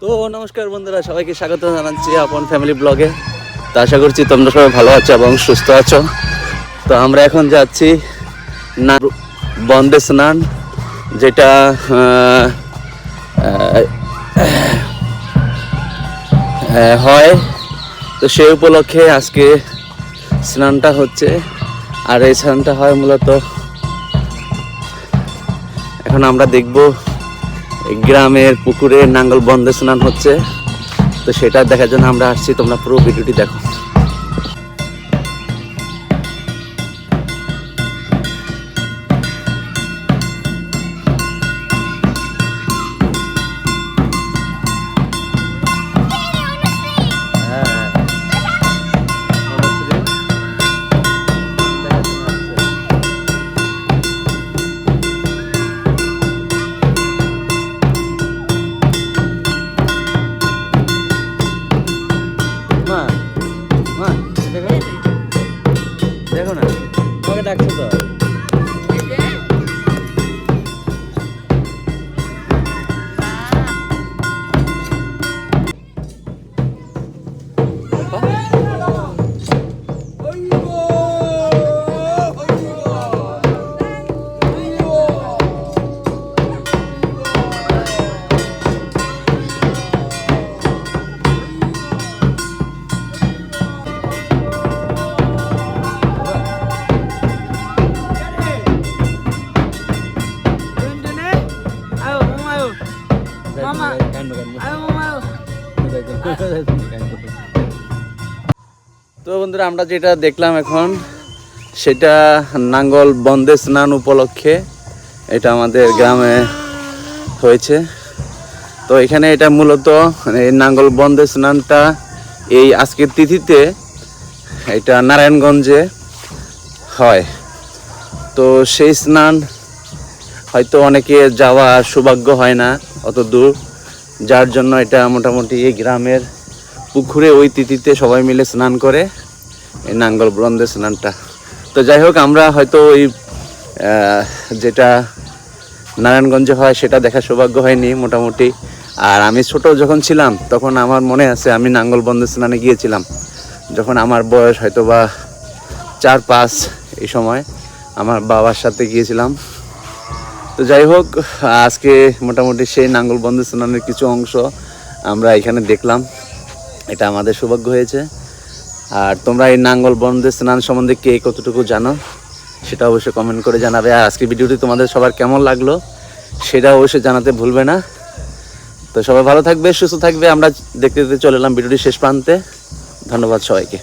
তো নমস্কার বন্ধুরা, সবাইকে স্বাগত জানাচ্ছি আপন ফ্যামিলি ব্লগে। তো আশা করছি তোমরা সবাই ভালো আছো এবং সুস্থ আছো। তো আমরা এখন যাচ্ছি না বন্দে স্নান, যেটা হয়। তো সেই উপলক্ষে আজকে স্নানটা হচ্ছে। আর এই স্নানটা হয় মূলত, এখন আমরা দেখব গ্রামের পুকুরে নাঙ্গল বন্দে স্নান হচ্ছে। তো সেটা দেখার জন্য আমরা আসছি, তোমরা পুরো ভিডিওটি দেখো। দেখো না, তোমাকে ডাকছো তো। তো বন্ধুরা, আমরা যেটা দেখলাম এখন, সেটা নাঙ্গল বন্দে স্নান উপলক্ষে এটা আমাদের গ্রামে হয়েছে। তো এখানে এটা মূলত এই নাঙ্গল বন্দে স্নানটা এই আজকের তিথিতে এটা নারায়ণগঞ্জে হয়। তো সেই স্নান হয়তো অনেকে যাওয়া সৌভাগ্য হয় না অত দূর, যার জন্য এটা মোটামুটি এই গ্রামের পুকুরে ওই তিথিতে সবাই মিলে স্নান করে, এই নাঙ্গল বন্দে স্নানটা। তো যাই হোক, আমরা হয়তো ওই যেটা নারায়ণগঞ্জে হয় সেটা দেখা সৌভাগ্য হয়নি মোটামুটি। আর আমি ছোট যখন ছিলাম তখন আমার মনে আছে আমি নাঙ্গল বন্দে স্নানে গিয়েছিলাম, যখন আমার বয়স হয়তো বা 4-5 এই সময় আমার বাবার সাথে গিয়েছিলাম। তো যাই হোক, আজকে মোটামুটি সেই নাঙ্গল বন্দে স্নানের কিছু অংশ আমরা এখানে দেখলাম, এটা আমাদের সৌভাগ্য হয়েছে। আর তোমরা এই নাঙ্গল বন্দে স্নান সম্বন্ধে কে কতটুকু জানো সেটা অবশ্যই কমেন্ট করে জানাবে। আর আজকে ভিডিওটি তোমাদের সবার কেমন লাগলো সেটা অবশ্যই জানাতে ভুলবে না। তো সবাই ভালো থাকবে, সুস্থ থাকবে। আমরা দেখতে দেখতে চলে এলাম ভিডিওটি শেষ প্রান্তে। ধন্যবাদ সবাইকে।